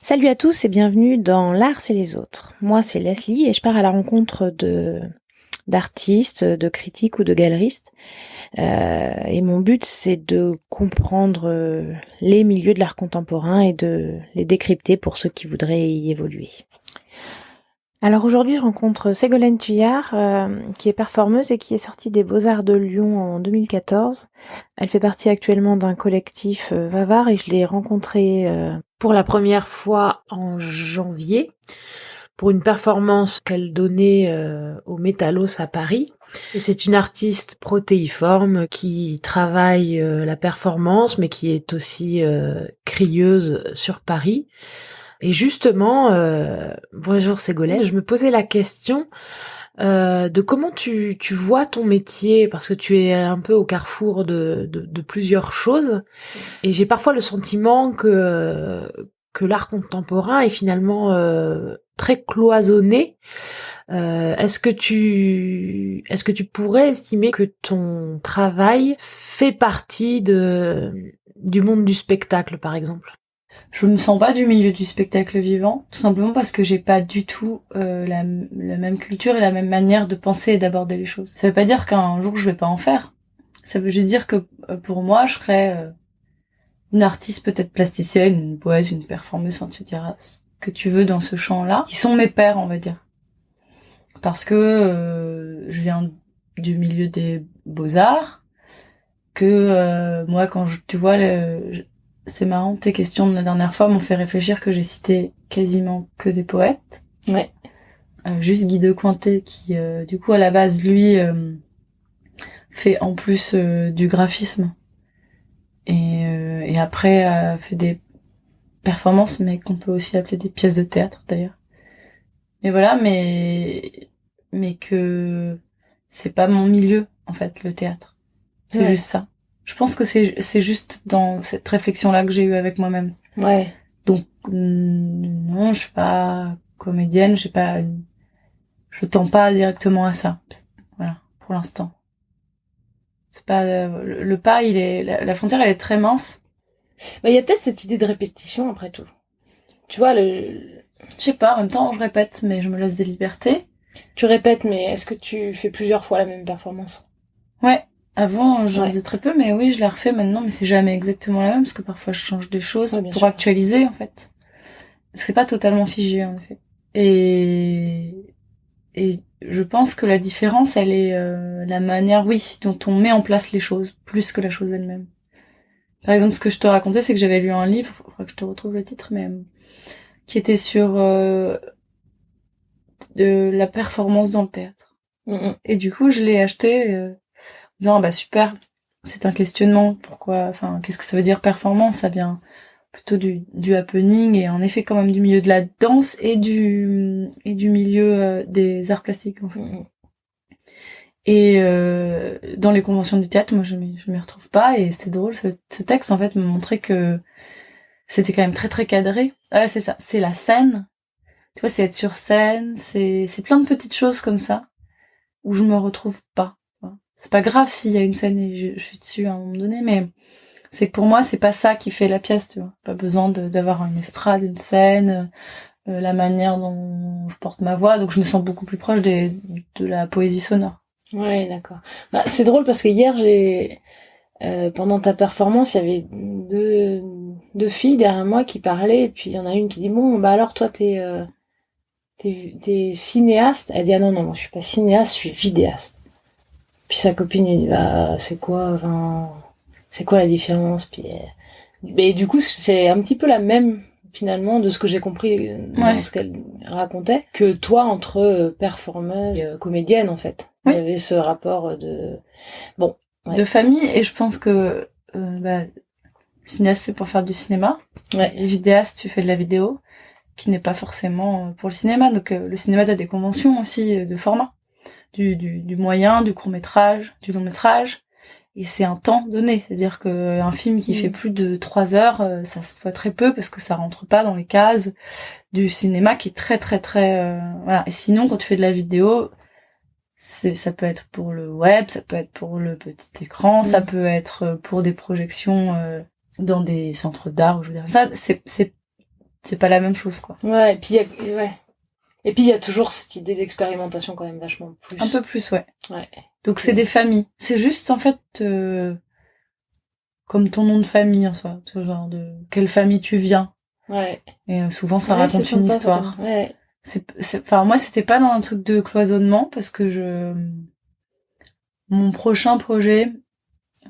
Salut à tous et bienvenue dans L'Art c'est les autres. Moi c'est Leslie et je pars à la rencontre d'artistes, de critiques ou de galeristes. Et mon but c'est de comprendre les milieux de l'art contemporain et de les décrypter pour ceux qui voudraient y évoluer. Alors aujourd'hui je rencontre Ségolène Thuillard qui est performeuse et qui est sortie des Beaux-Arts de Lyon en 2014. Elle fait partie actuellement d'un collectif Vavar et je l'ai rencontrée pour la première fois en janvier pour une performance qu'elle donnait au Métallos à Paris. Et c'est une artiste protéiforme qui travaille la performance mais qui est aussi crieuse sur Paris. Et justement, bonjour Ségolène, je me posais la question de comment tu vois ton métier, parce que tu es un peu au carrefour de plusieurs choses, et j'ai parfois le sentiment que l'art contemporain est finalement très cloisonné. Est-ce que tu pourrais estimer que ton travail fait partie du monde du spectacle, par exemple? Je me sens pas du milieu du spectacle vivant, tout simplement parce que j'ai pas du tout la même culture et la même manière de penser et d'aborder les choses. Ça veut pas dire qu'un jour je vais pas en faire. Ça veut juste dire que pour moi, je serais une artiste peut-être plasticienne, une poète, une performeuse, enfin, tu diras ce que tu veux dans ce champ-là, qui sont mes pairs, on va dire. Parce que je viens du milieu des beaux-arts, que moi, tu vois, c'est marrant, tes questions de la dernière fois m'ont fait réfléchir que j'ai cité quasiment que des poètes. Ouais. Juste Guy de Cointet qui, du coup, à la base, lui, fait en plus du graphisme. Et après, fait des performances, mais qu'on peut aussi appeler des pièces de théâtre, d'ailleurs. Mais voilà, mais que c'est pas mon milieu, en fait, le théâtre. C'est juste ça. Je pense que c'est juste dans cette réflexion-là que j'ai eue avec moi-même. Ouais. Donc non, je suis pas comédienne, je tends pas directement à ça. Voilà, pour l'instant. C'est pas le pas, la frontière, elle est très mince. Bah, il y a peut-être cette idée de répétition après tout. Tu vois, Je sais pas, en même temps, je répète, mais je me laisse des libertés. tu répètes, mais est-ce que tu fais plusieurs fois la même performance? Ouais. Avant, j'en faisais très peu, mais oui, je la refais maintenant, mais c'est jamais exactement la même, parce que parfois je change des choses pour sûr. actualiser, en fait. C'est pas totalement figé, en effet. Et je pense que la différence, elle est la manière, oui, dont on met en place les choses, plus que la chose elle-même. Par exemple, ce que je te racontais, c'est que j'avais lu un livre, il faudra que je te retrouve le titre, mais qui était sur de la performance dans le théâtre. Et du coup, je l'ai acheté en disant, ah bah super, c'est un questionnement, pourquoi, enfin, qu'est-ce que ça veut dire performance? Ça vient plutôt du happening et en effet quand même du milieu de la danse et du milieu des arts plastiques, en fait. Et dans les conventions du théâtre, moi je m'y retrouve pas, et c'est drôle, ce texte en fait me montrait que c'était quand même très très cadré. Voilà, c'est ça, c'est la scène, tu vois, c'est être sur scène, c'est plein de petites choses comme ça où je me retrouve pas. C'est pas grave s'il y a une scène et je suis dessus à un moment donné, mais c'est que pour moi c'est pas ça qui fait la pièce, tu vois. Pas besoin d'avoir une estrade, une scène, la manière dont je porte ma voix, donc je me sens beaucoup plus proche de la poésie sonore. Ouais, d'accord. Bah, c'est drôle parce que hier, pendant ta performance, il y avait deux filles derrière moi qui parlaient, et puis il y en a une qui dit, bon, bah alors toi, t'es cinéaste? Elle dit, ah non, non, moi je suis pas cinéaste, je suis vidéaste. Puis sa copine, elle dit, bah, c'est quoi la différence? Puis, mais du coup, c'est un petit peu la même, finalement, de ce que j'ai compris dans ce qu'elle racontait, que toi, entre performeuse et comédienne, en fait. Oui. Il y avait ce rapport de... Bon. Ouais. De famille, et je pense que cinéaste, c'est pour faire du cinéma. Ouais. Et vidéaste, tu fais de la vidéo, qui n'est pas forcément pour le cinéma. Donc le cinéma, t'as des conventions aussi de format. Du moyen, du court-métrage, du long-métrage. Et c'est un temps donné. C'est-à-dire qu'un film qui fait plus de 3 heures, ça se voit très peu parce que ça rentre pas dans les cases du cinéma qui est très très très... voilà. Et sinon, quand tu fais de la vidéo, ça peut être pour le web, ça peut être pour le petit écran, ça peut être pour des projections dans des centres d'art, ou je veux dire. Ça, c'est c'est pas la même chose, quoi. Ouais, et puis il y a toujours cette idée d'expérimentation quand même vachement plus. Un peu plus, ouais. Ouais. Donc c'est des familles. C'est juste en fait comme ton nom de famille en soi, ce genre de quelle famille tu viens. Ouais. Et souvent ça raconte une histoire. Ouais. Enfin moi c'était pas dans un truc de cloisonnement parce que mon prochain projet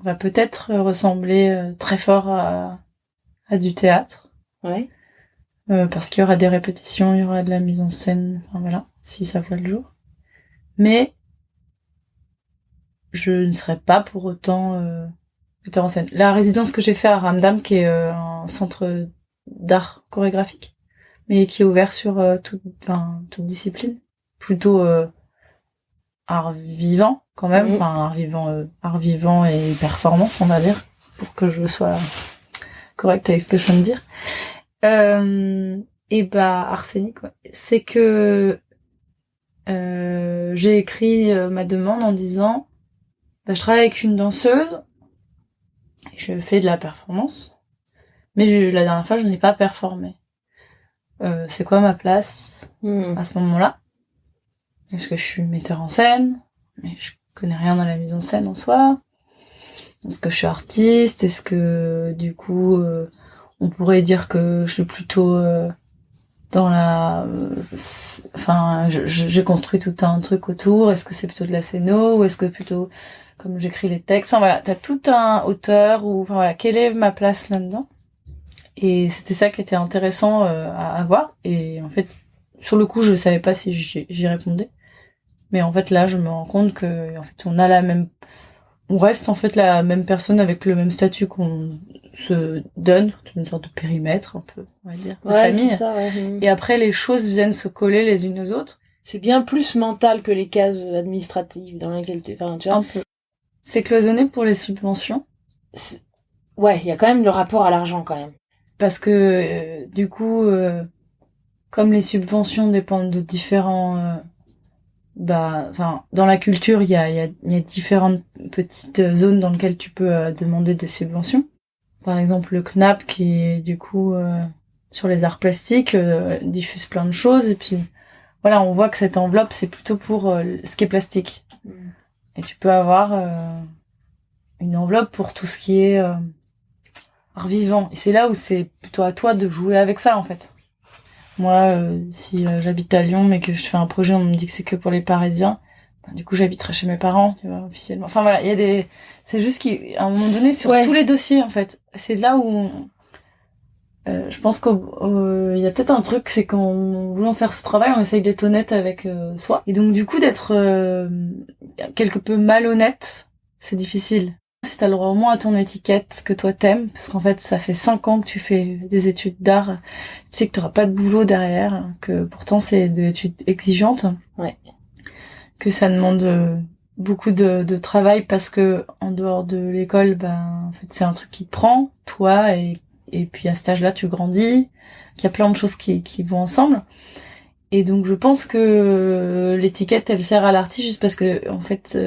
va peut-être ressembler très fort à du théâtre. Ouais. Parce qu'il y aura des répétitions, il y aura de la mise en scène, enfin voilà, si ça voit le jour. Mais je ne serai pas pour autant metteur en scène. La résidence que j'ai fait à Ramdam, qui est un centre d'art chorégraphique, mais qui est ouvert sur toute discipline, plutôt art vivant quand même, enfin art vivant et performance, on va dire, pour que je sois correcte avec ce que je viens de dire. Et Arsenic, ouais. C'est que j'ai écrit ma demande en disant je travaille avec une danseuse et je fais de la performance, mais la dernière fois je n'ai pas performé. C'est quoi ma place à ce moment-là? Est-ce que je suis metteur en scène, mais je connais rien dans la mise en scène en soi? Est-ce que je suis artiste? Est-ce que du coup on pourrait dire que je suis plutôt dans la j'ai construit tout un truc autour. Est-ce que c'est plutôt de la scéno ou est-ce que plutôt comme j'écris les textes, enfin voilà, t'as tout un auteur ou enfin voilà, quelle est ma place là-dedans? Et c'était ça qui était intéressant à voir. Et en fait, sur le coup, je savais pas si j'y répondais. Mais en fait, là, je me rends compte que en fait, on reste en fait la même personne avec le même statut qu'on se donne, une sorte de périmètre un peu, on va dire, de famille. C'est ça, ouais. Et après, les choses viennent se coller les unes aux autres. C'est bien plus mental que les cases administratives dans lesquelles tu vois. Un peu. C'est cloisonné pour les subventions. Ouais, il y a quand même le rapport à l'argent quand même. Parce que du coup, comme les subventions dépendent de différents, dans la culture, il y a différentes petites zones dans lesquelles tu peux demander des subventions. Par exemple, le CNAP qui est du coup sur les arts plastiques diffuse plein de choses et puis voilà, on voit que cette enveloppe c'est plutôt pour ce qui est plastique. Et tu peux avoir une enveloppe pour tout ce qui est art vivant. Et c'est là où c'est plutôt à toi de jouer avec ça, en fait. Moi, si j'habite à Lyon, mais que je fais un projet, on me dit que c'est que pour les Parisiens, du coup, j'habiterai chez mes parents, tu vois, officiellement. Enfin, voilà, il y a c'est juste qu'à un moment donné, sur tous les dossiers, en fait, c'est là où je pense qu'il y a peut-être un truc, c'est qu'en voulant faire ce travail, on essaye d'être honnête avec soi. Et donc, du coup, d'être quelque peu malhonnête, c'est difficile. Si t'as le droit au moins à ton étiquette que toi t'aimes, parce qu'en fait ça fait 5 ans que tu fais des études d'art, tu sais que t'auras pas de boulot derrière, que pourtant c'est des études exigeantes, que ça demande beaucoup de travail parce que en dehors de l'école, en fait c'est un truc qui te prend, toi, et puis à cet âge-là tu grandis, qu'il y a plein de choses qui vont ensemble. Et donc je pense que l'étiquette elle sert à l'artiste juste parce que en fait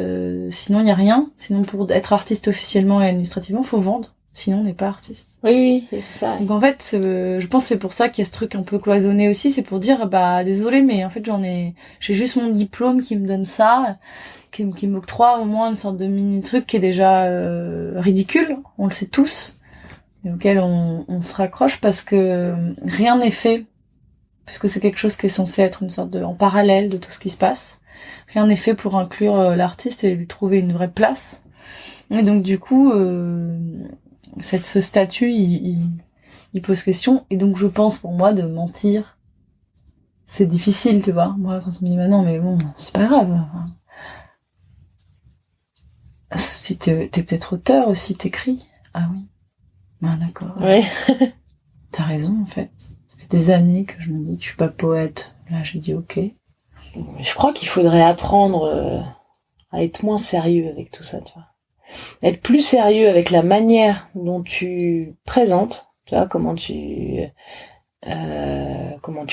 sinon il y a rien. Sinon pour être artiste officiellement et administrativement faut vendre. Sinon on n'est pas artiste. Oui, c'est ça. Donc en fait je pense que c'est pour ça qu'il y a ce truc un peu cloisonné aussi. C'est pour dire désolé mais en fait j'ai juste mon diplôme qui me donne ça, qui m'octroie au moins une sorte de mini truc qui est déjà ridicule. On le sait tous, et auquel on se raccroche parce que rien n'est fait. Puisque c'est quelque chose qui est censé être une sorte en parallèle de tout ce qui se passe. Rien n'est fait pour inclure l'artiste et lui trouver une vraie place. Et donc du coup, ce statut, il pose question. Et donc je pense pour moi de mentir, c'est difficile, tu vois. Moi quand on me dit non mais bon, c'est pas grave. Si t'es peut-être auteur aussi, t'écris. Ah oui. D'accord. Ouais. T'as raison en fait. Des années que je me dis que je suis pas poète. Là, j'ai dit ok. Je crois qu'il faudrait apprendre à être moins sérieux avec tout ça, tu vois. Être plus sérieux avec la manière dont tu présentes, tu vois, comment tu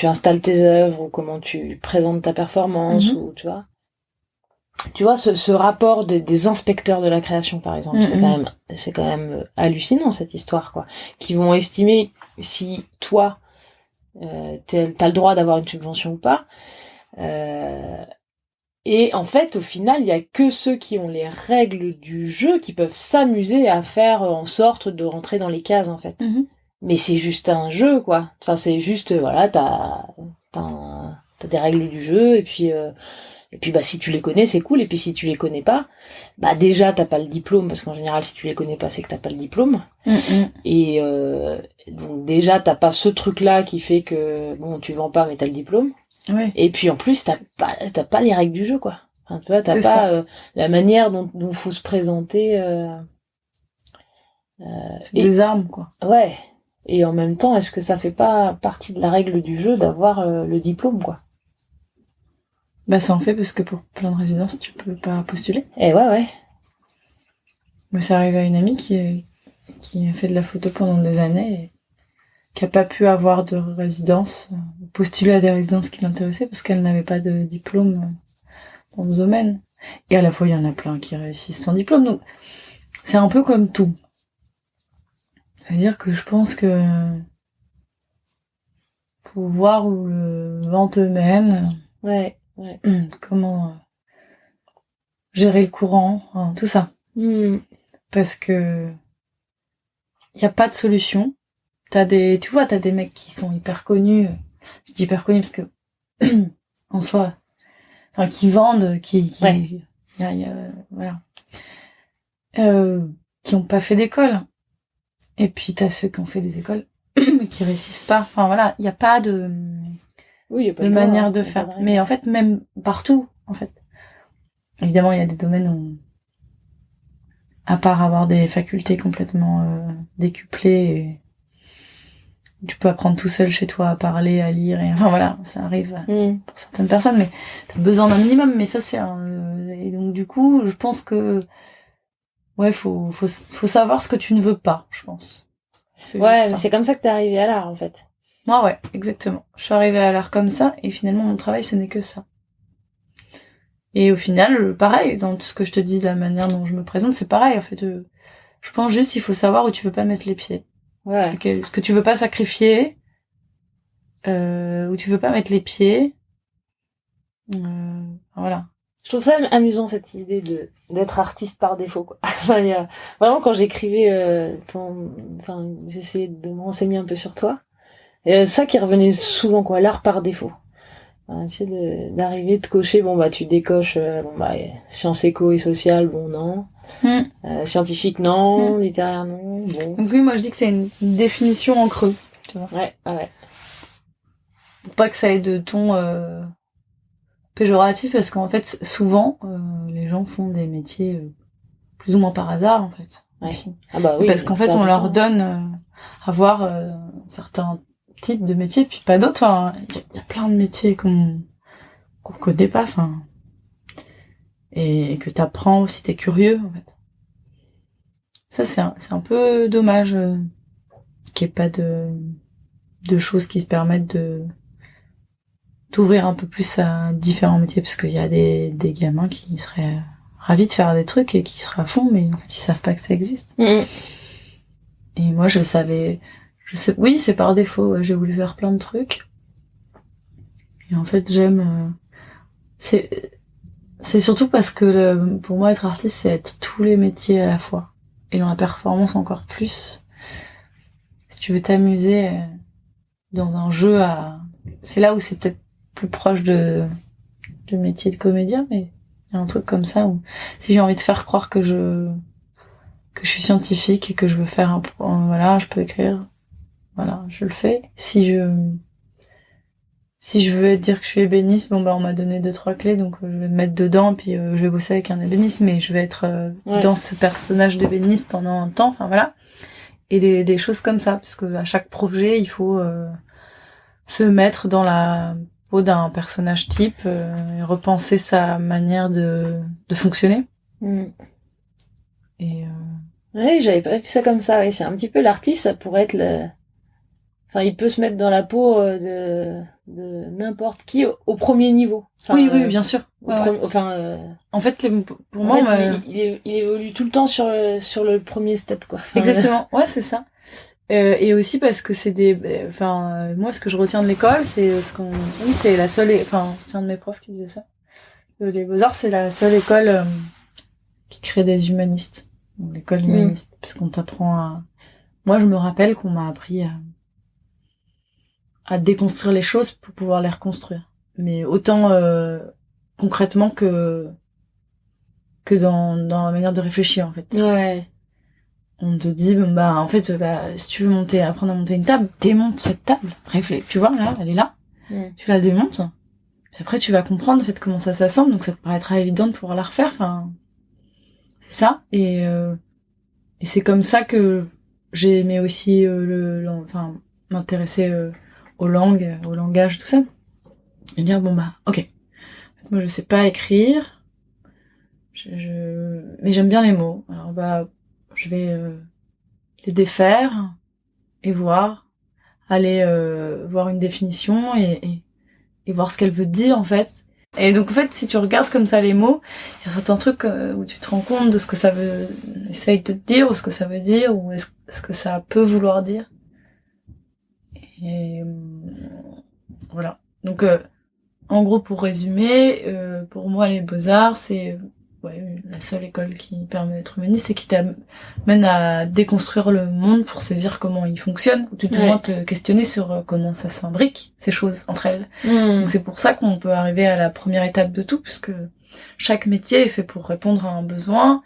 installes tes œuvres ou comment tu présentes ta performance ou tu vois ce rapport des inspecteurs de la création par exemple, c'est quand même hallucinant cette histoire quoi, qui vont estimer si toi t'as le droit d'avoir une subvention ou pas. Et en fait, au final, il y a que ceux qui ont les règles du jeu qui peuvent s'amuser à faire en sorte de rentrer dans les cases, en fait. Mais c'est juste un jeu, quoi. Enfin, c'est juste, voilà, t'as des règles du jeu, et puis bah, si tu les connais, c'est cool, et puis si tu les connais pas, bah, déjà, t'as pas le diplôme, parce qu'en général, si tu les connais pas, c'est que t'as pas le diplôme. Et donc, déjà, t'as pas ce truc-là qui fait que, bon, tu vends pas, mais t'as le diplôme. Ouais. Et puis en plus t'as pas les règles du jeu, quoi. Enfin, tu vois, t'as pas la manière dont faut se présenter. C'est des armes, quoi. Ouais. Et en même temps, est-ce que ça fait pas partie de la règle du jeu d'avoir le diplôme, quoi? Bah ça en fait, parce que pour plein de résidences tu peux pas postuler. Eh ouais. Moi ça arrive à une amie qui a fait de la photo pendant des années et qui a pas pu avoir de résidence, postuler à des résidences qui l'intéressaient parce qu'elle n'avait pas de diplôme dans ce domaine. Et à la fois, il y en a plein qui réussissent sans diplôme. Donc, c'est un peu comme tout. C'est-à-dire que je pense que faut voir où le vent te mène. Ouais. Comment gérer le courant, hein, tout ça. Parce que il y a pas de solution. Tu vois, t'as des mecs qui sont hyper connus. Je dis hyper connus parce que, en soi, enfin, qui vendent, voilà. Qui ont pas fait d'école. Et puis t'as ceux qui ont fait des écoles, mais qui réussissent pas. Enfin, voilà. Il y a pas de manière de faire. Mais en fait, même partout, en fait. Évidemment, il y a des domaines où, à part avoir des facultés complètement décuplées, tu peux apprendre tout seul chez toi à parler, à lire, et enfin voilà, ça arrive pour certaines personnes, mais t'as besoin d'un minimum. Mais ça c'est et donc du coup, je pense que ouais, faut savoir ce que tu ne veux pas, je pense. Ouais, mais c'est comme ça que t'es arrivée à l'art, en fait. Moi, ouais, exactement. Je suis arrivée à l'art comme ça, et finalement mon travail ce n'est que ça. Et au final, pareil, dans tout ce que je te dis, de la manière dont je me présente, c'est pareil en fait. Je pense juste il faut savoir où tu veux pas mettre les pieds. Ouais. Okay, ce que tu veux pas sacrifier, où tu veux pas mettre les pieds. Voilà. Je trouve ça amusant, cette idée d'être artiste par défaut, quoi. Enfin, vraiment, quand j'écrivais j'essayais de me renseigner un peu sur toi. Et ça qui revenait souvent, quoi, l'art par défaut. Essayer d'arriver, de cocher, bon bah tu décoches, sciences éco et sociales, bon non. Scientifique non, littéraire non, bon. Donc oui, moi je dis que c'est une définition en creux, tu vois. Ouais. Pour pas que ça ait de ton péjoratif, parce qu'en fait souvent les gens font des métiers plus ou moins par hasard en fait. Ouais. Aussi. Ah bah oui. Parce qu'en fait on leur donne à voir certains types de métiers, puis pas d'autres. Enfin, il y a plein de métiers qu'on connaît pas, enfin, et que t'apprends si t'es curieux en fait. Ça c'est un peu dommage qu'il n'y ait pas de choses qui se permettent de t'ouvrir un peu plus à différents métiers, parce qu'il y a des gamins qui seraient ravis de faire des trucs et qui seraient à fond, mais en fait ils savent pas que ça existe. Et moi je sais, oui c'est par défaut, ouais, j'ai voulu faire plein de trucs, et en fait j'aime c'est surtout parce que pour moi être artiste c'est être tous les métiers à la fois, et dans la performance encore plus. Si tu veux t'amuser dans un jeu, c'est là où c'est peut-être plus proche de métier de comédien, mais il y a un truc comme ça où si j'ai envie de faire croire que je suis scientifique et que je veux faire voilà, je peux écrire, voilà, je le fais. Si je veux dire que je suis ébéniste, bon bah on m'a donné 2-3 clés, donc je vais me mettre dedans, puis je vais bosser avec un ébéniste, mais je vais être dans ce personnage d'ébéniste pendant un temps, enfin voilà. Et des choses comme ça, parce que à chaque projet il faut se mettre dans la peau d'un personnage type et repenser sa manière de fonctionner. Et oui, j'avais pas vu ça comme ça. Ouais, c'est un petit peu l'artiste, ça pourrait être enfin, il peut se mettre dans la peau de n'importe qui au premier niveau. Enfin, oui, bien sûr. En fait, pour moi, il évolue tout le temps sur le premier step, quoi. Enfin, exactement. Ouais, c'est ça. Et aussi parce que c'est moi, ce que je retiens de l'école, c'est c'est la seule, c'est un de mes profs qui disait ça. Les Beaux-Arts, c'est la seule école qui crée des humanistes. Donc, l'école humaniste. Parce qu'on t'apprend moi, je me rappelle qu'on m'a appris à déconstruire les choses pour pouvoir les reconstruire. Mais autant, concrètement que dans la manière de réfléchir, en fait. Ouais. On te dit, en fait, si tu veux apprendre à monter une table, démonte cette table. Tu vois, là, elle est là. Tu la démontes. Puis après, tu vas comprendre, en fait, comment ça s'assemble. Donc, ça te paraîtra évident de pouvoir la refaire. Enfin, c'est ça. Et c'est comme ça que j'ai aimé aussi, m'intéresser aux langues, au langage, tout ça. Et dire, ok. Moi, je sais pas écrire. Mais j'aime bien les mots. Alors, je vais les défaire et aller voir une définition et voir ce qu'elle veut dire en fait. Et donc en fait, si tu regardes comme ça les mots, il y a certains trucs où tu te rends compte de ce que ça veut essaye de te dire, ou ce que ça veut dire, ou ce que ça peut vouloir dire. Et voilà. Donc en gros, pour résumer, pour moi les Beaux-Arts, c'est la seule école qui permet d'être humaniste et qui t'amène à déconstruire le monde pour saisir comment il fonctionne, ou tout du moins te questionner sur comment ça s'imbrique, ces choses, entre elles. Donc c'est pour ça qu'on peut arriver à la première étape de tout, puisque chaque métier est fait pour répondre à un besoin,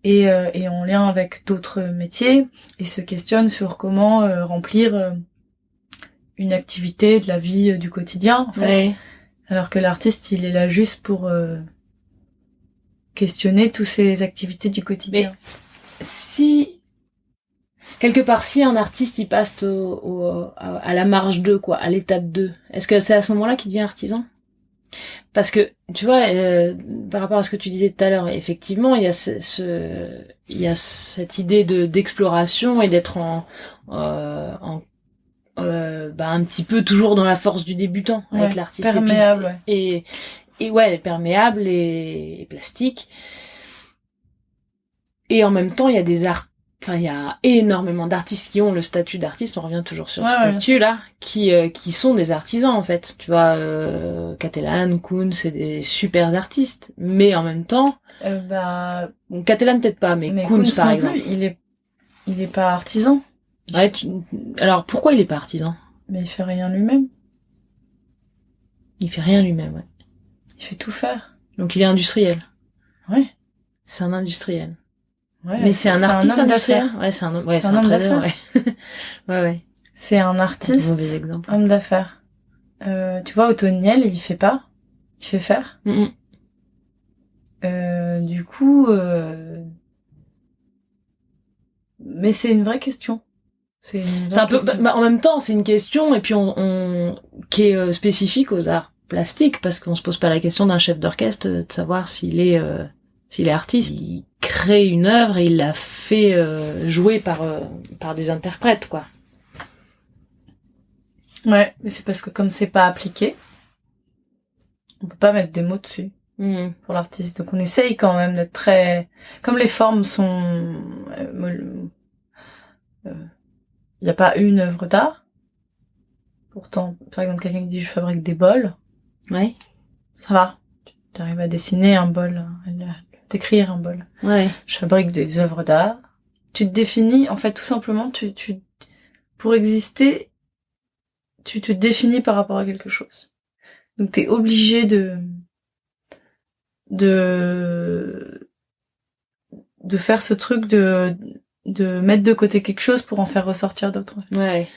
et en lien avec d'autres métiers, et se questionne sur comment remplir une activité de la vie du quotidien, en fait. Ouais. Alors que l'artiste, il est là juste pour questionner toutes ces activités du quotidien. Mais si quelque part, si un artiste il passe à la marge 2, quoi, à l'étape 2, est-ce que c'est à ce moment-là qu'il devient artisan? Parce que tu vois, par rapport à ce que tu disais tout à l'heure, effectivement, il y a il y a cette idée d'exploration et d'être un petit peu toujours dans la force du débutant avec l'artiste, perméable, et perméable et plastique. Et en même temps, il y a il y a énormément d'artistes qui ont le statut d'artiste. On revient toujours sur ce statut là, qui sont des artisans en fait. Tu vois, Catalan, Koun, c'est des super artistes, mais en même temps, bon, Catalan peut-être pas, mais Koun par exemple, il est pas artisan. Ouais. Alors pourquoi il est pas artisan? Mais il fait rien lui-même. Il fait rien lui-même, ouais. Il fait tout faire. Donc il est industriel. Ouais. C'est un industriel. Ouais. Mais c'est un artiste industriel. Ouais, c'est un homme d'affaires. Ouais. C'est un artiste. Mauvais exemple. Homme d'affaires. Tu vois, Otoniel, il fait pas. Il fait faire. Du coup, mais c'est une vraie question. C'est un peu, en même temps, c'est une question, et puis qui est spécifique aux arts plastiques, parce qu'on se pose pas la question d'un chef d'orchestre de savoir s'il est artiste. Il crée une œuvre et il la fait jouer par des interprètes, quoi. Ouais, mais c'est parce que comme c'est pas appliqué, on peut pas mettre des mots dessus pour l'artiste. Donc on essaye quand même d'être très... Comme les formes sont... y a pas une œuvre d'art. Pourtant, par exemple, quelqu'un qui dit je fabrique des bols. Ouais. Ça va. Tu arrives à dessiner un bol, d'écrire un bol. Ouais. Je fabrique des œuvres d'art. Tu te définis, en fait, tout simplement, pour exister, tu te définis par rapport à quelque chose. Donc t'es obligé de faire ce truc de mettre de côté quelque chose pour en faire ressortir d'autres. Ouais.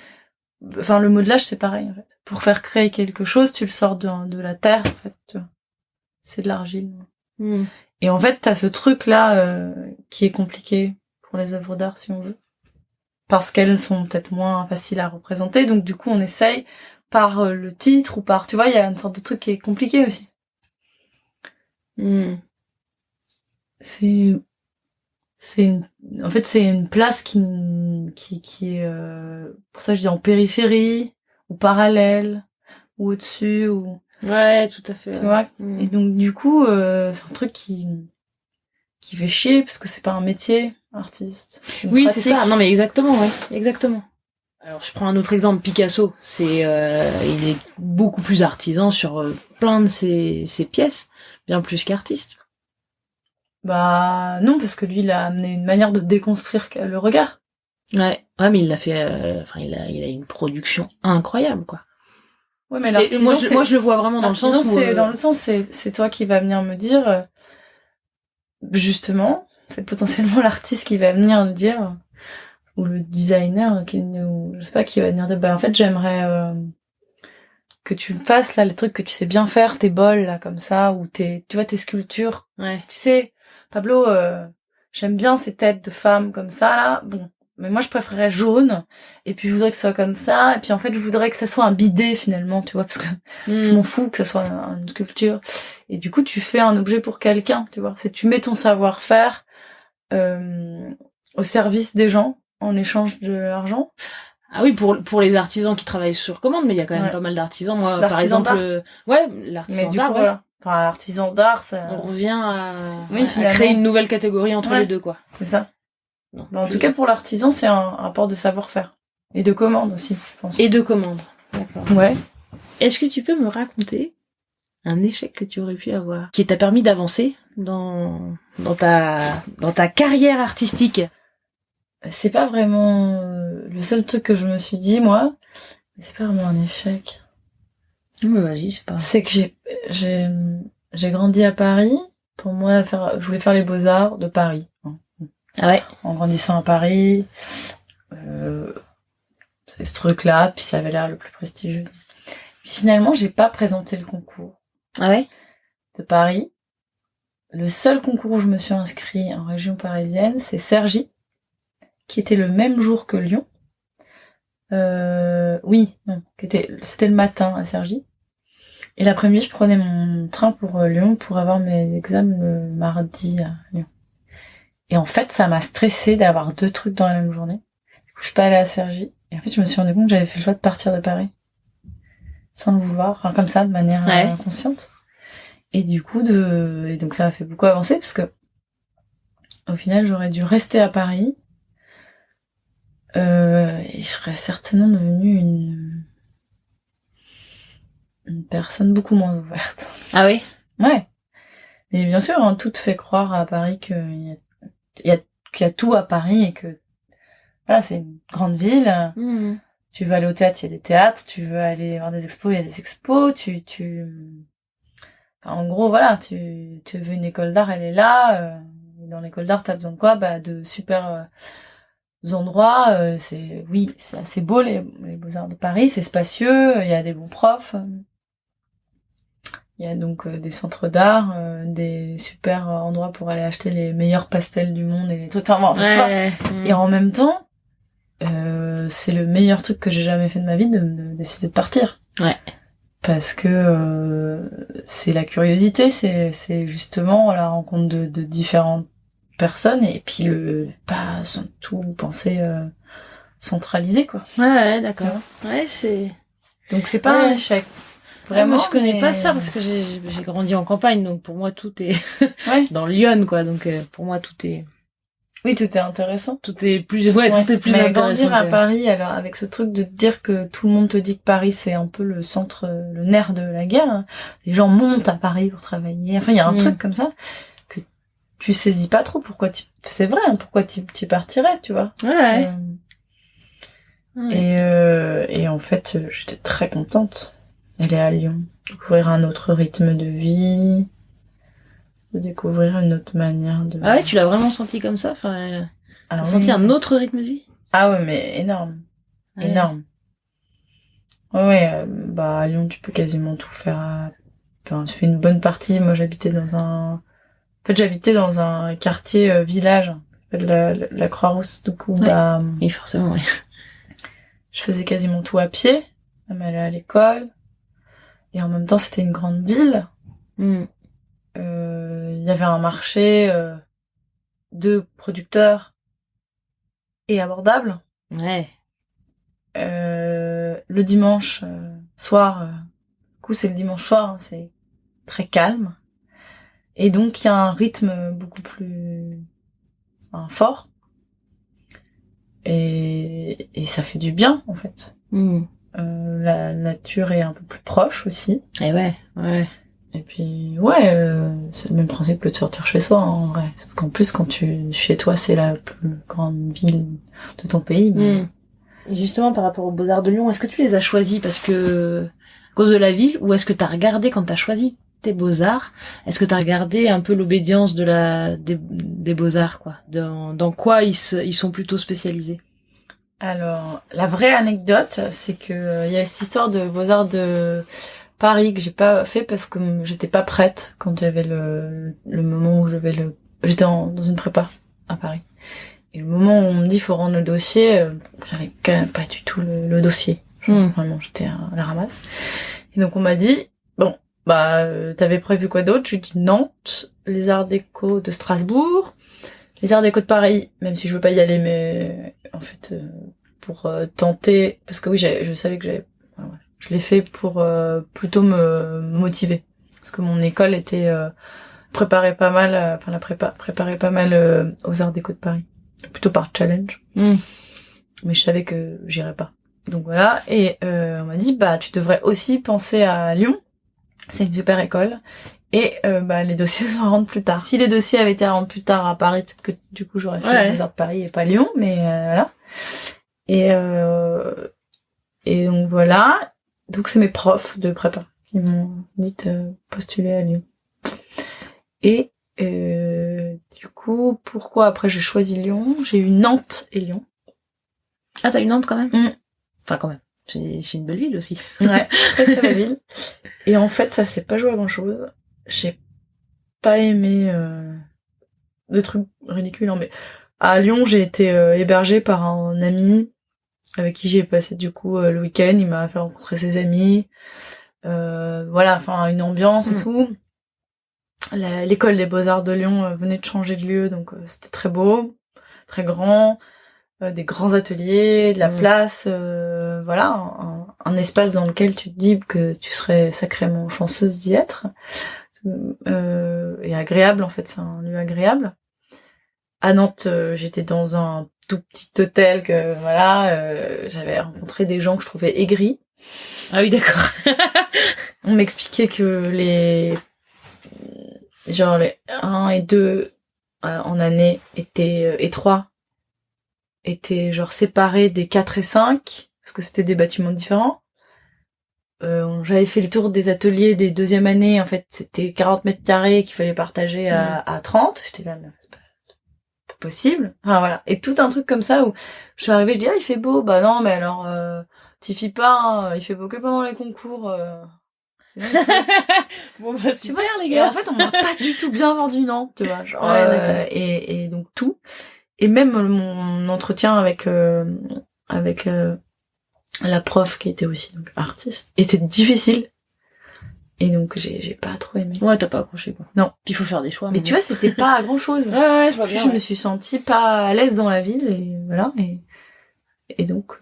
Enfin, le modelage, c'est pareil, en fait. Pour faire créer quelque chose, tu le sors de la terre, en fait. C'est de l'argile. Et en fait, t'as ce truc-là qui est compliqué pour les œuvres d'art, si on veut. Parce qu'elles sont peut-être moins faciles à représenter. Donc, du coup, on essaye par le titre ou par... Tu vois, il y a une sorte de truc qui est compliqué aussi. En fait, c'est une place qui est... pour ça, je dis en périphérie, ou parallèle, ou au-dessus, ou... Ouais, tout à fait. Tu vois. Et donc, du coup, c'est un truc qui fait chier, parce que c'est pas un métier, artiste. Oui, c'est ça. Non, mais exactement, ouais. Exactement. Alors je prends un autre exemple, Picasso, il est beaucoup plus artisan sur plein de ses pièces, bien plus qu'artiste. Bah non, parce que lui il a amené une manière de déconstruire le regard. Ouais, mais il l'a fait, il a une production incroyable, quoi. Ouais, mais l'artisan, moi je le vois vraiment dans le sens où dans le sens c'est toi qui vas venir me dire justement, c'est potentiellement l'artiste qui va venir nous dire, ou le designer je sais pas, qui va venir dire en fait j'aimerais que tu me fasses là les trucs que tu sais bien faire, tes bols là comme ça, ou tu vois tes sculptures. Ouais. Tu sais, Pablo, j'aime bien ces têtes de femmes comme ça là. Bon, mais moi je préférerais jaune, et puis je voudrais que ce soit comme ça, et puis en fait je voudrais que ça soit un bidet finalement, tu vois, parce que je m'en fous que ça soit une sculpture. Et du coup tu fais un objet pour quelqu'un, tu vois. Tu mets ton savoir-faire au service des gens en échange de l'argent. Ah oui, pour les artisans qui travaillent sur commande, mais il y a quand même pas mal d'artisans. Moi, par exemple, l'artisan d'art. Voilà. Enfin, l'artisan d'art, ça... On revient à finalement, créer une nouvelle catégorie entre les deux, quoi. C'est ça. Non, en tout cas, pour l'artisan, c'est un rapport de savoir-faire. Et de commande aussi, je pense. Et de commande. D'accord. Ouais. Est-ce que tu peux me raconter un échec que tu aurais pu avoir, qui t'a permis d'avancer dans ta carrière artistique? C'est pas vraiment le seul truc que je me suis dit, moi. C'est pas vraiment un échec. Mais vas-y, c'est pas... C'est que j'ai grandi à Paris. Pour moi, je voulais faire les beaux-arts de Paris. Ah ouais. En grandissant à Paris, c'est ce truc-là, puis ça avait l'air le plus prestigieux. Puis finalement, j'ai pas présenté le concours. Ah ouais. De Paris. Le seul concours où je me suis inscrite en région parisienne, c'est Cergy, qui était le même jour que Lyon. C'était le matin à Cergy. Et l'après-midi, je prenais mon train pour Lyon pour avoir mes examens le mardi à Lyon. Et en fait, ça m'a stressée d'avoir 2 trucs dans la même journée. Du coup, je suis pas allée à Cergy. Et en fait, je me suis rendu compte que j'avais fait le choix de partir de Paris. Sans le vouloir. Enfin, comme ça, de manière inconsciente. Et du coup, et donc ça m'a fait beaucoup avancer, parce que, au final, j'aurais dû rester à Paris. Et je serais certainement devenue une personne beaucoup moins ouverte. Ah oui? Ouais. Mais bien sûr, tout te fait croire à Paris qu'il y a tout à Paris, et que voilà, c'est une grande ville. Tu veux aller au théâtre, il y a des théâtres. Tu veux aller voir des expos, il y a des expos. En gros, voilà, tu veux une école d'art, elle est là. Dans l'école d'art, t'as besoin de quoi? De super endroits. C'est assez beau, les Beaux-Arts de Paris. C'est spacieux, il y a des bons profs. Il y a donc des centres d'art, des super endroits pour aller acheter les meilleurs pastels du monde et les trucs. Enfin, tu vois. Et en même temps, c'est le meilleur truc que j'ai jamais fait de ma vie, de décider de partir. Ouais. Parce que c'est la curiosité, c'est justement la rencontre de différentes personnes, et puis pas sans tout penser centralisé, quoi. Ouais, d'accord. Ouais, c'est... Donc c'est pas un échec. Vraiment, moi, je connais pas ça, parce que j'ai grandi en campagne, donc pour moi tout est dans Lyon, quoi. Donc pour moi tout est... Oui, tout est intéressant. Tout est plus intéressant. Grandir à Paris, alors, avec ce truc de te dire que tout le monde te dit que Paris, c'est un peu le centre, le nerf de la guerre. Hein. Les gens montent à Paris pour travailler. Enfin, il y a un truc comme ça que tu saisis pas trop. C'est vrai, hein, pourquoi tu partirais, tu vois. Ouais. Et en fait, j'étais très contente d'aller à Lyon, découvrir un autre rythme de vie, de découvrir une autre manière de... Ah ouais, tu l'as vraiment senti comme ça? Enfin, t'as senti un autre rythme de vie? Ah ouais, mais énorme. Ouais. Énorme. Ouais, à Lyon, tu peux quasiment tout faire. Enfin, tu fais une bonne partie. Moi, j'habitais dans un quartier village, la Croix-Rousse, du coup, oui, forcément, oui. Je faisais quasiment tout à pied, même aller à l'école. Et en même temps, c'était une grande ville. Il y avait un marché de producteurs et abordable. Ouais. Le dimanche soir, du coup c'est le dimanche soir, hein, c'est très calme. Et donc il y a un rythme beaucoup plus fort. et ça fait du bien en fait. La nature est un peu plus proche aussi. Et ouais. Et puis c'est le même principe que de sortir chez soi en vrai. Sauf qu'en plus quand chez toi c'est la plus grande ville de ton pays. Et justement par rapport aux Beaux-Arts de Lyon, est-ce que tu les as choisis parce que à cause de la ville, ou est-ce que t'as regardé quand t'as choisi tes Beaux-Arts, est-ce que t'as regardé un peu l'obédience des Beaux-Arts, quoi, dans quoi ils sont plutôt spécialisés? Alors, la vraie anecdote, c'est que il y a cette histoire de Beaux-Arts de Paris que j'ai pas fait parce que j'étais pas prête quand il y avait le moment où j'étais dans une prépa à Paris. Et le moment où on me dit faut rendre le dossier, j'avais quand même pas du tout le dossier. Vraiment, j'étais à la ramasse. Et donc on m'a dit, bon, t'avais prévu quoi d'autre? Je dis Nantes, les Arts Déco de Strasbourg, les Arts Déco de Paris, même si je veux pas y aller, mais en fait pour tenter, parce que oui, je savais que je l'ai fait pour plutôt me motiver, parce que mon école était préparait pas mal, la prépa préparait pas mal aux Arts Déco de Paris, plutôt par challenge. Mais je savais que j'irais pas. Donc voilà, et on m'a dit tu devrais aussi penser à Lyon. C'est une super école. Et les dossiers sont à rendre plus tard. Si les dossiers avaient été à rendre plus tard à Paris, peut-être que du coup j'aurais fait les Beaux-Arts de Paris et pas Lyon, mais voilà. Et donc voilà. Donc c'est mes profs de prépa qui m'ont dit de postuler à Lyon. Et du coup, pourquoi après j'ai choisi Lyon? J'ai eu Nantes et Lyon. Ah, t'as eu Nantes quand même? Enfin quand même. C'est une belle ville aussi. Ouais, très très belle ville. Et en fait, ça s'est pas joué à grand chose. J'ai pas aimé des trucs ridicules, hein, mais à Lyon, j'ai été hébergée par un ami avec qui j'ai passé du coup le week-end. Il m'a fait rencontrer ses amis. Voilà, enfin une ambiance et tout. L'école des Beaux-Arts de Lyon venait de changer de lieu, donc c'était très beau, très grand. Des grands ateliers, de la place, voilà, un espace dans lequel tu te dis que tu serais sacrément chanceuse d'y être, et agréable en fait, c'est un lieu agréable. À Nantes, j'étais dans un tout petit hôtel que voilà, j'avais rencontré des gens que je trouvais aigris. Ah oui, d'accord. On m'expliquait que les 1 et 2 en année étaient et 3 étaient genre séparés des 4 et 5 parce que c'était des bâtiments différents. J'avais fait le tour des ateliers des deuxième année, en fait c'était 40 mètres carrés qu'il fallait partager à 30. J'étais là, c'est pas possible. Enfin voilà, et tout un truc comme ça où je suis arrivée, je dis il fait beau, bah non mais alors t'y fies pas, hein, il fait beau que pendant les concours. Bon bah super les Et gars. en fait on m'a pas du tout bien vendu Nantes, tu vois, genre, et donc tout. Et même mon entretien avec la prof qui était aussi donc artiste était difficile. Et donc j'ai pas trop aimé. Ouais, t'as pas accroché quoi. Non. Puis il faut faire des choix. Mais tu vois, c'était pas grand chose. Ouais, je vois bien. Je me suis sentie pas à l'aise dans la ville et voilà. Et donc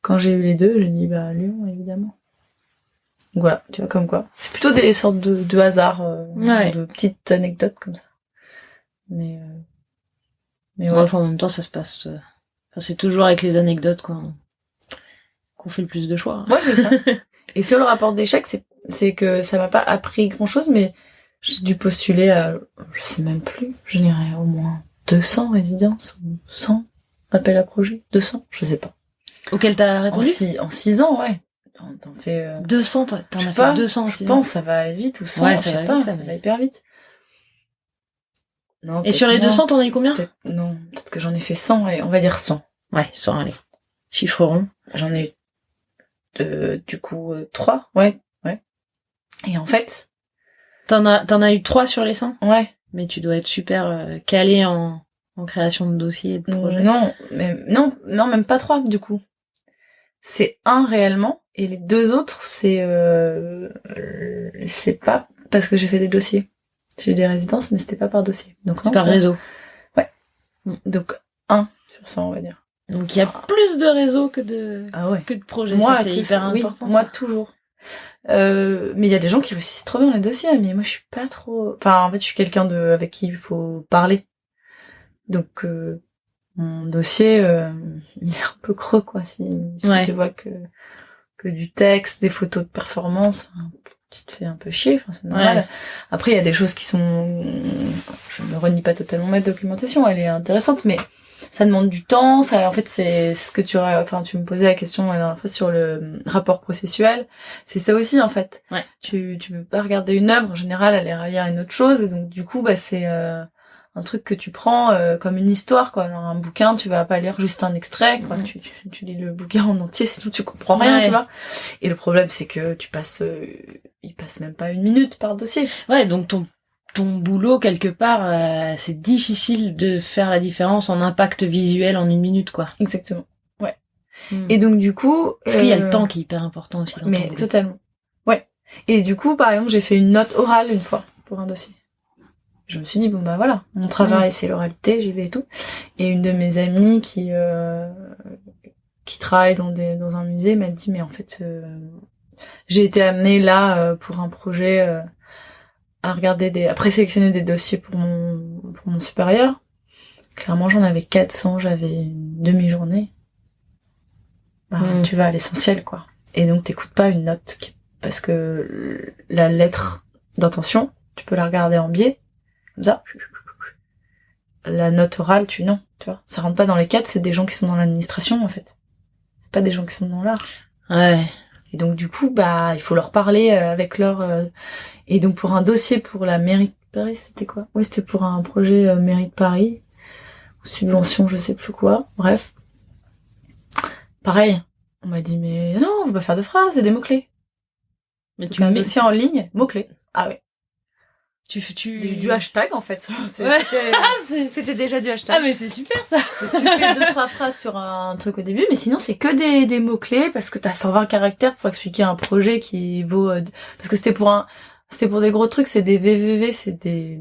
quand j'ai eu les deux, j'ai dit Lyon évidemment. Donc voilà, tu vois comme quoi. C'est plutôt des sortes de hasards, de petites anecdotes comme ça. Mais ouais. Enfin, en même temps, ça se passe. C'est toujours avec les anecdotes qu'on fait le plus de choix. Ouais, c'est ça. Et sur le rapport d'échec, c'est que ça m'a pas appris grand chose, mais j'ai dû postuler à, je sais même plus, je dirais au moins 200 résidences ou 100 appels à projets. 200, je sais pas. Auquel t'as répondu? En 6 ans, ouais. T'en fais 200, t'en as fait 200 je pense, ça va aller vite, ou 100, ouais, ça va hyper vite. Non, et sur les 200, t'en as eu combien? Peut-être que j'en ai fait 100, allez, on va dire 100. Ouais, 100, allez. Chiffre rond. J'en ai eu, du coup, 3, ouais. Et en fait... T'en as eu 3 sur les 100? Ouais. Mais tu dois être super calé en création de dossiers et de projets. Non, même pas 3, du coup. C'est 1 réellement, et les 2 autres, c'est pas parce que j'ai fait des dossiers. J'ai eu des résidences, mais c'était pas par dossier. Donc c'est par réseau. Ouais. Donc 1 sur 100, on va dire. Donc il y a plus de réseaux que de projets. Moi, c'est hyper important. Moi toujours. Mais il y a des gens qui réussissent trop bien dans les dossiers, mais moi je suis pas trop. Enfin, en fait, je suis quelqu'un avec qui il faut parler. Donc mon dossier, il est un peu creux, quoi. Si tu vois que du texte, des photos de performance, tu te fais un peu chier, enfin, c'est normal. Ouais. Après, il y a des choses qui sont, je ne renie pas totalement ma documentation, elle est intéressante, mais ça demande du temps, ça, en fait, c'est ce que tu me posais la question la dernière fois sur le rapport processuel. C'est ça aussi, en fait. Ouais. Tu peux pas regarder une œuvre, en général, elle est reliée à une autre chose, et donc, du coup, c'est, un truc que tu prends comme une histoire, quoi. Alors, un bouquin, tu vas pas lire juste un extrait, quoi. Tu lis le bouquin en entier, sinon tu comprends rien, tu vois. Et le problème, c'est que il passe même pas 1 minute par dossier. Ouais, donc ton boulot, quelque part, c'est difficile de faire la différence en impact visuel en 1 minute, quoi. Exactement. Ouais. Et donc, du coup... Parce qu'il y a le temps qui est hyper important aussi dans ton boulot. Totalement. Ouais. Et du coup, par exemple, j'ai fait une note orale une fois pour un dossier. Je me suis dit, bon, bah voilà, mon travail, c'est l'oralité, j'y vais et tout. Et une de mes amies qui travaille dans un musée m'a dit, mais en fait, j'ai été amenée là pour un projet à regarder à présélectionner des dossiers pour mon supérieur. Clairement, j'en avais 400, j'avais une demi-journée. Tu vas à l'essentiel, quoi. Et donc, t'écoutes pas une note, parce que la lettre d'intention, tu peux la regarder en biais, comme ça. La note orale, tu vois. Ça rentre pas dans les cadres, c'est des gens qui sont dans l'administration, en fait. C'est pas des gens qui sont dans l'art. Ouais. Et donc, du coup, il faut leur parler avec leur... Et donc, pour un dossier pour la mairie de Paris, c'était quoi? Oui, c'était pour un projet mairie de Paris. Ou subvention, je sais plus quoi. Bref. Pareil. On m'a dit, mais non, on va pas faire de phrases, c'est des mots-clés. Mais donc, tu un dossier en ligne, mots-clés. Ah ouais. Du hashtag, en fait. C'était déjà du hashtag. Ah, mais c'est super, ça. Donc, tu fais 2-3 phrases sur un truc au début, mais sinon, c'est que des mots-clés, parce que t'as 120 caractères pour expliquer un projet qui vaut... parce que c'était pour des gros trucs, c'est des VVV, c'est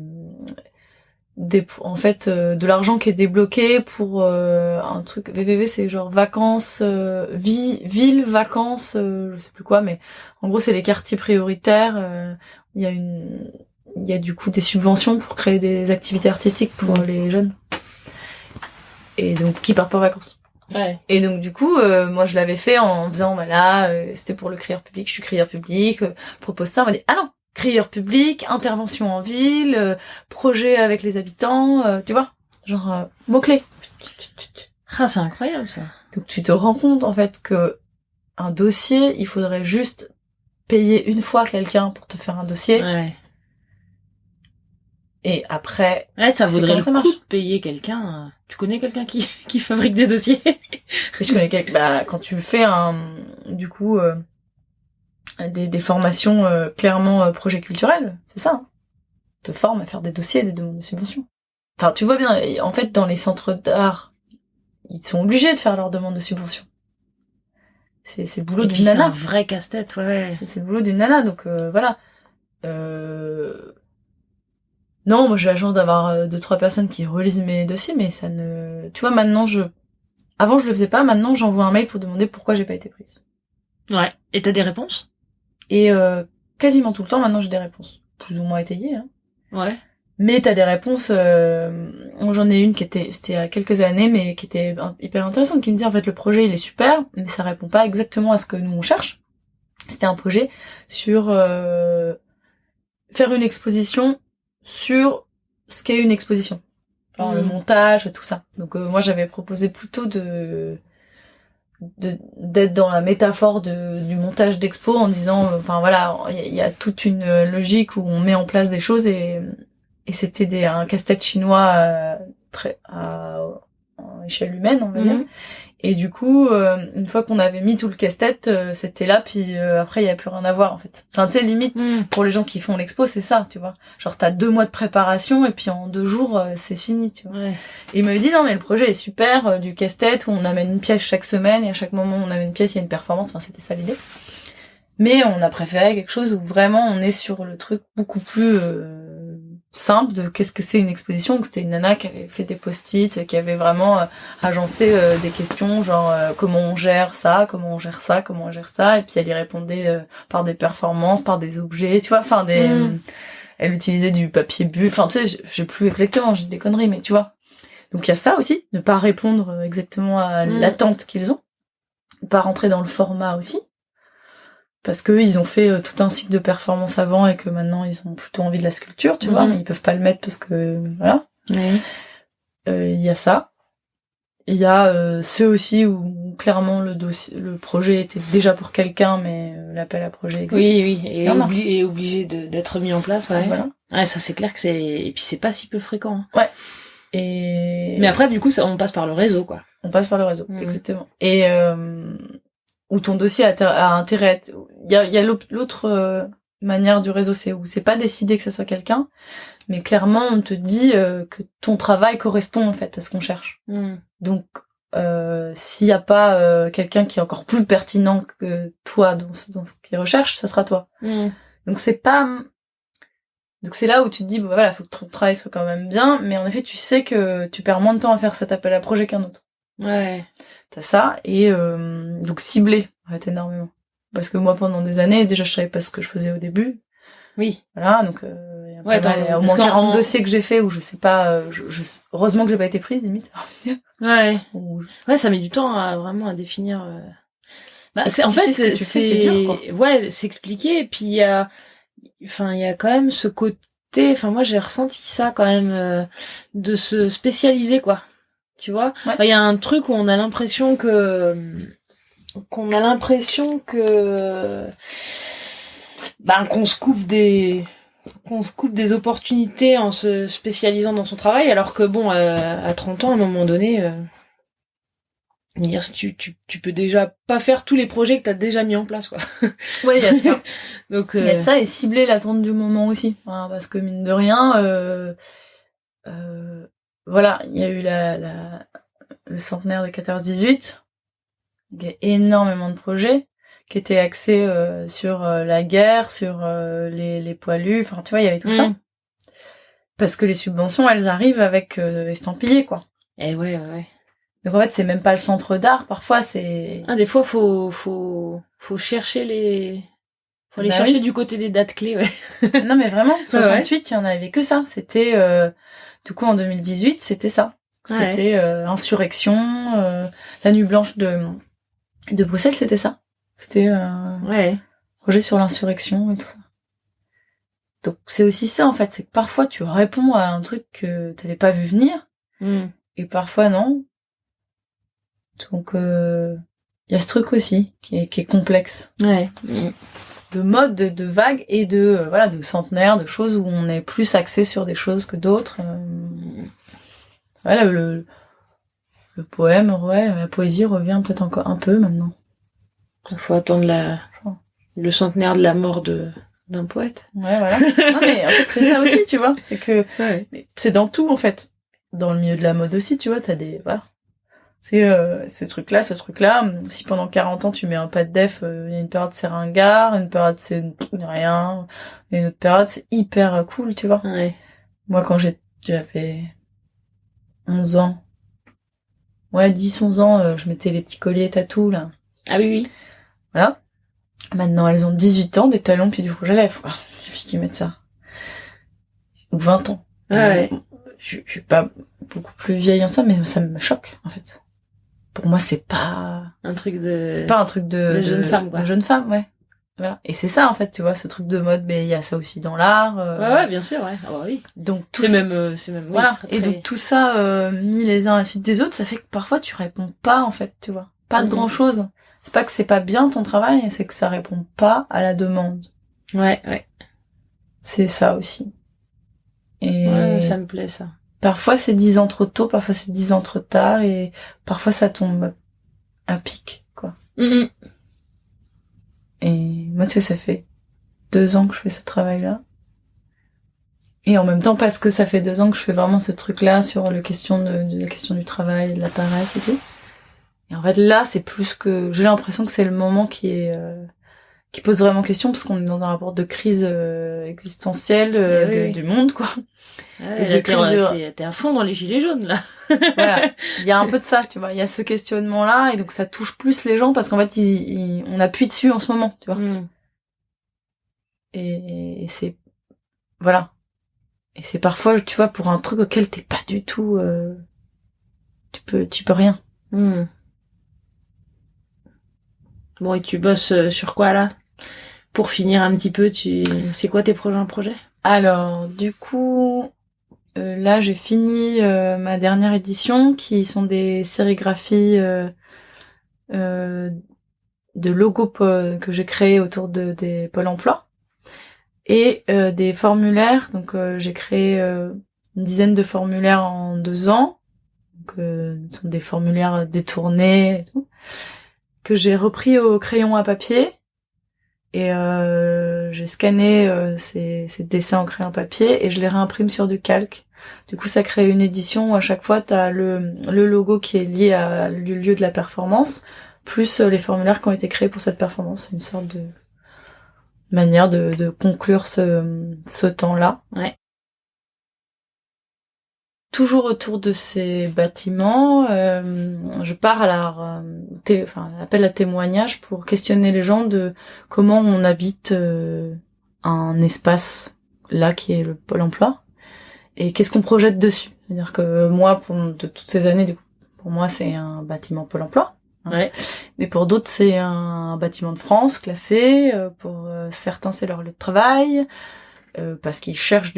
en fait, de l'argent qui est débloqué pour un truc... VVV, c'est genre vacances, ville, vacances, je sais plus quoi, mais en gros, c'est les quartiers prioritaires. Il y a du coup des subventions pour créer des activités artistiques pour les jeunes. Et donc, qui partent pas en vacances. Ouais. Et donc, du coup, moi, je l'avais fait en faisant, c'était pour le crieur public, je suis crieur public, propose ça, on m'a dit, ah non, crieur public, intervention en ville, projet avec les habitants, tu vois, genre, mots-clés. Ah, c'est incroyable, ça. Donc, tu te rends compte, en fait, que un dossier, il faudrait juste payer une fois quelqu'un pour te faire un dossier. Ouais. Et après, ça vaudrait le coup de payer quelqu'un. Tu connais quelqu'un qui fabrique des dossiers? Je connais quelqu'un. Quand tu fais des formations clairement projet culturel, c'est ça. Hein. Te forme à faire des dossiers, des demandes de subvention. Enfin, tu vois bien. En fait, dans les centres d'art, ils sont obligés de faire leurs demandes de subvention. C'est le boulot d'une nana. C'est un vrai casse-tête, ouais. C'est le boulot d'une nana, donc voilà. Non, moi j'ai la chance d'avoir 2-3 personnes qui relisent mes dossiers, mais ça ne... Tu vois, maintenant avant je le faisais pas, maintenant j'envoie un mail pour demander pourquoi j'ai pas été prise. Ouais. Et t'as des réponses? Et quasiment tout le temps, maintenant j'ai des réponses. Plus ou moins étayées, hein. Ouais. Mais t'as des réponses... j'en ai une c'était il y a quelques années, mais qui était hyper intéressante, qui me dit en fait le projet il est super, mais ça répond pas exactement à ce que nous on cherche. C'était un projet sur faire une exposition sur ce qu'est une exposition. Genre le montage, tout ça. Donc moi j'avais proposé plutôt d'être dans la métaphore du montage d'expo en disant il y a toute une logique où on met en place des choses et c'était un casse-tête chinois en échelle humaine, on va dire. Et du coup, une fois qu'on avait mis tout le casse-tête, c'était là, puis après, il y a plus rien à voir, en fait. Enfin, tu sais, limite, pour les gens qui font l'expo, c'est ça, tu vois. Genre, t'as 2 mois de préparation, et puis en 2 jours, c'est fini, tu vois. Ouais. Et il m'avait dit, non, mais le projet est super, du casse-tête, où on amène une pièce chaque semaine, et à chaque moment où on amène une pièce, il y a une performance, enfin, c'était ça l'idée. Mais on a préféré quelque chose où vraiment, on est sur le truc beaucoup plus... simple de qu'est-ce que c'est une exposition. Donc c'était une nana qui avait fait des post-it, qui avait vraiment agencé des questions genre comment on gère ça, comment on gère ça, comment on gère ça, et puis elle y répondait par des performances, par des objets, tu vois, enfin elle utilisait du papier bulle, enfin tu sais, j'ai plus exactement, j'ai des conneries, mais tu vois. Donc il y a ça aussi, ne pas répondre exactement à l'attente qu'ils ont, pas rentrer dans le format aussi, parce que ils ont fait tout un cycle de performance avant et que maintenant ils ont plutôt envie de la sculpture, tu vois, mais ils peuvent pas le mettre parce que voilà. Il y a ça. Il y a ceux aussi où clairement le projet était déjà pour quelqu'un, mais l'appel à projet existe. Oui, et obligé d'être mis en place. Ouais. Voilà. Ouais, ça c'est clair que et puis c'est pas si peu fréquent. Ouais. Mais après, du coup, on passe par le réseau, quoi. On passe par le réseau, exactement. Et où ton dossier a intérêt à être... Il y a l'autre manière du réseau, c'est où c'est pas décidé que ce soit quelqu'un, mais clairement, on te dit que ton travail correspond, en fait, à ce qu'on cherche. Donc, s'il y a pas quelqu'un qui est encore plus pertinent que toi dans ce qu'il recherche, ça sera toi. Donc, c'est là où tu te dis, voilà, faut que ton travail soit quand même bien, mais en effet, tu sais que tu perds moins de temps à faire cet appel à projet qu'un autre. Ouais. T'as ça, et donc cibler, arrête énormément. Parce que moi, pendant des années, déjà, je savais pas ce que je faisais au début. Oui. Voilà, donc il y a au moins 40 dossiers que j'ai fait où je sais pas, heureusement que j'ai pas été prise, limite. Ouais. Ouais, ça met du temps à définir. En fait, c'est dur, quoi. Ouais, c'est expliqué, et puis il y a quand même ce côté, moi j'ai ressenti ça quand même, de se spécialiser, quoi. Tu vois? Ouais. Il y a un truc où on a l'impression que qu'on se coupe des opportunités en se spécialisant dans son travail, alors que bon, à 30 ans, à un moment donné, tu peux déjà pas faire tous les projets que t'as déjà mis en place, quoi. Ouais, il y a de ça. Donc, il y a de ça, et cibler l'attente du moment aussi. Enfin, parce que mine de rien, voilà, il y a eu le centenaire de 14-18, il y a énormément de projets qui étaient axés sur la guerre, sur les poilus, enfin tu vois, il y avait tout ça. Parce que les subventions, elles arrivent avec estampillé, quoi. Et ouais. Donc en fait, c'est même pas le centre d'art, parfois c'est... des fois, faut chercher faut aller chercher du côté des dates clés, ouais. Non mais vraiment, 68, il y en avait que ça. C'était, du coup en 2018, c'était ça. C'était insurrection, la nuit blanche de Bruxelles, c'était ça. C'était projet sur l'insurrection et tout ça. Donc c'est aussi ça en fait, c'est que parfois tu réponds à un truc que t'avais pas vu venir, et parfois non. Donc il y a ce truc aussi qui est complexe. Ouais. De mode, de vagues et de centenaires, de choses où on est plus axé sur des choses que d'autres. Voilà, le poème, la poésie revient peut-être encore un peu maintenant. Il faut attendre le centenaire de la mort d'un poète. Ouais, voilà. Non mais en fait c'est ça aussi, tu vois, c'est que c'est dans tout en fait. Dans le milieu de la mode aussi, tu vois, t'as des c'est ce truc-là. Si pendant 40 ans tu mets un pas de def, il y a une période c'est ringard, une période c'est rien, et une autre période c'est hyper cool, tu vois. Ouais. Moi quand j'avais 11 ans, 10-11 ans, je mettais les petits colliers tatou là. Ah oui. Voilà. Maintenant elles ont 18 ans, des talons puis du rouge à lèvres, quoi. Les filles qui mettent ça. Ou 20 ans. Ouais. Je suis pas beaucoup plus vieille en ça, mais ça me choque en fait. Pour moi, c'est pas un truc de jeune femme, quoi. De jeune femme, ouais. Voilà. Et c'est ça, en fait, tu vois, ce truc de mode, mais il y a ça aussi dans l'art. Ouais, bien sûr, ouais. Ah bah oui. Donc, c'est même, voilà. Très, très... Et donc, tout ça, mis les uns à la suite des autres, ça fait que parfois, tu réponds pas, en fait, tu vois. Pas de grand chose. C'est pas que c'est pas bien ton travail, c'est que ça répond pas à la demande. Ouais. C'est ça aussi. Et ouais, ça me plaît, ça. Parfois c'est 10 ans trop tôt, parfois c'est 10 ans trop tard, et parfois ça tombe à pic, quoi. Et moi, tu sais, ça fait 2 ans que je fais ce travail-là. Et en même temps, parce que ça fait 2 ans que je fais vraiment ce truc-là sur la question du travail, de la paresse et tout. Et en fait, là, c'est plus que... J'ai l'impression que c'est le moment qui pose vraiment question, parce qu'on est dans un rapport de crise existentielle du monde, quoi. Et là, t'es à fond dans les gilets jaunes, là. Voilà. Il y a un peu de ça, tu vois. Il y a ce questionnement-là, et donc ça touche plus les gens, parce qu'en fait, on appuie dessus en ce moment, tu vois. Et c'est... Voilà. Et c'est parfois, tu vois, pour un truc auquel t'es pas du tout tu peux rien. Bon, et tu bosses sur quoi là? Pour finir un petit peu, c'est quoi tes prochains projets? Alors, du coup, là, j'ai fini ma dernière édition, qui sont des sérigraphies de logos que j'ai créés autour des Pôle emploi et des formulaires. Donc, j'ai créé une dizaine de formulaires en 2 ans. Donc, ce sont des formulaires détournés et tout, que j'ai repris au crayon à papier. Et j'ai scanné ces dessins au crayon papier et je les réimprime sur du calque. Du coup, ça crée une édition où à chaque fois, t'as le logo qui est lié à le lieu de la performance, plus les formulaires qui ont été créés pour cette performance. C'est une sorte de manière de conclure ce temps-là. Ouais. Toujours autour de ces bâtiments, je pars à l'appel à témoignage pour questionner les gens de comment on habite un espace là qui est le Pôle emploi et qu'est-ce qu'on projette dessus. C'est-à-dire que moi, de toutes ces années, du coup, pour moi, c'est un bâtiment Pôle emploi. Ouais. Mais pour d'autres, c'est un bâtiment de France classé. Pour certains, c'est leur lieu de travail. Parce qu'ils cherchent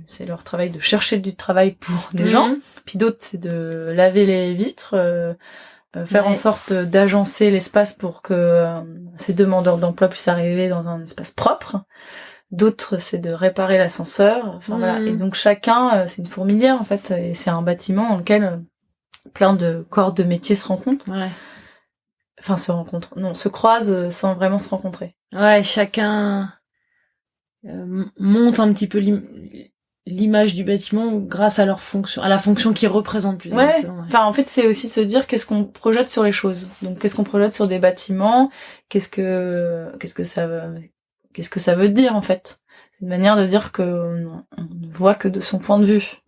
c'est leur travail de chercher du travail pour des gens. Puis d'autres, c'est de laver les vitres, faire en sorte d'agencer l'espace pour que ces demandeurs d'emploi puissent arriver dans un espace propre. D'autres, c'est de réparer l'ascenseur. Enfin voilà. Et donc chacun, c'est une fourmilière en fait, et c'est un bâtiment dans lequel plein de corps de métier se rencontrent. Ouais. Enfin, se croisent sans vraiment se rencontrer. Ouais, chacun monte un petit peu l'image du bâtiment grâce à leur fonction, à la fonction qu'ils représentent plus exactement. Ouais. Enfin, en fait, c'est aussi de se dire qu'est-ce qu'on projette sur les choses. Donc, qu'est-ce qu'on projette sur des bâtiments? Qu'est-ce que ça veut dire, en fait? C'est une manière de dire que on ne voit que de son point de vue.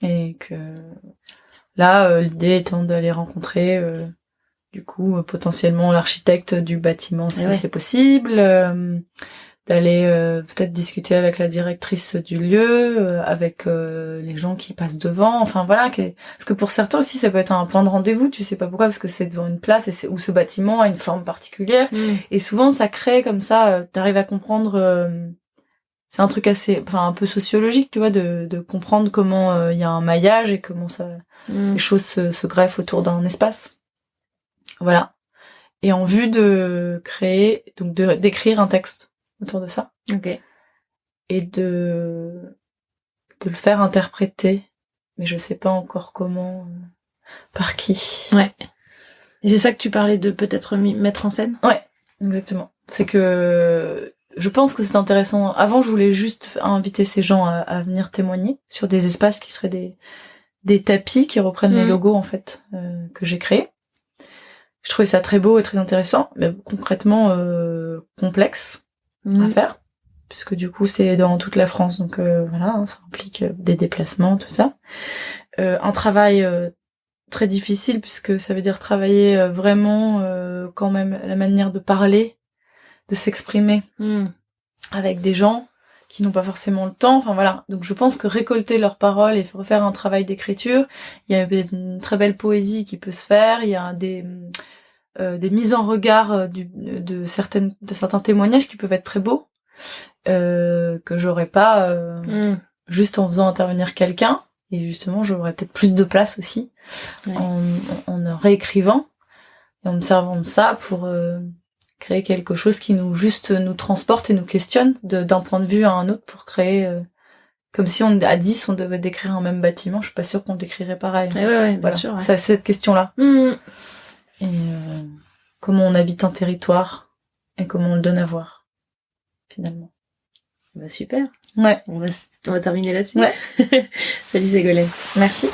Et que là, l'idée étant d'aller rencontrer du coup potentiellement l'architecte du bâtiment si c'est possible, d'aller peut-être discuter avec la directrice du lieu, avec les gens qui passent devant, enfin voilà, parce que pour certains aussi ça peut être un point de rendez-vous, tu sais pas pourquoi, parce que c'est devant une place et où ce bâtiment a une forme particulière et souvent ça crée comme ça, t'arrives à comprendre, c'est un truc un peu sociologique, tu vois, de comprendre comment il y a un maillage et comment les choses se greffent autour d'un espace. Voilà. Et en vue de créer, donc d'écrire un texte autour de ça. Ok. Et de le faire interpréter. Mais je sais pas encore comment, par qui. Ouais. Et c'est ça que tu parlais de peut-être mettre en scène? Ouais, exactement. C'est que je pense que c'est intéressant. Avant, je voulais juste inviter ces gens à venir témoigner sur des espaces qui seraient des tapis qui reprennent les logos, en fait, que j'ai créés. Je trouvais ça très beau et très intéressant, mais concrètement complexe à faire, puisque du coup c'est dans toute la France, donc voilà, ça implique des déplacements, tout ça. Un travail très difficile, puisque ça veut dire travailler vraiment quand même la manière de parler, de s'exprimer avec des gens qui n'ont pas forcément le temps, enfin voilà. Donc je pense que récolter leurs paroles et refaire un travail d'écriture, il y a une très belle poésie qui peut se faire, il y a des mises en regard de certains témoignages qui peuvent être très beaux, que j'aurais pas juste en faisant intervenir quelqu'un, et justement j'aurais peut-être plus de place aussi en réécrivant et en me servant de ça pour créer quelque chose qui nous transporte et nous questionne d'un point de vue à un autre, pour créer comme si à 10 on devait décrire un même bâtiment. Je suis pas sûre qu'on décrirait pareil. Ouais, voilà. Bien sûr, c'est cette question-là. Et comment on habite un territoire et comment on le donne à voir, finalement. Bah super. Ouais. On va terminer là-dessus. Ouais. Salut Ségolène. Merci.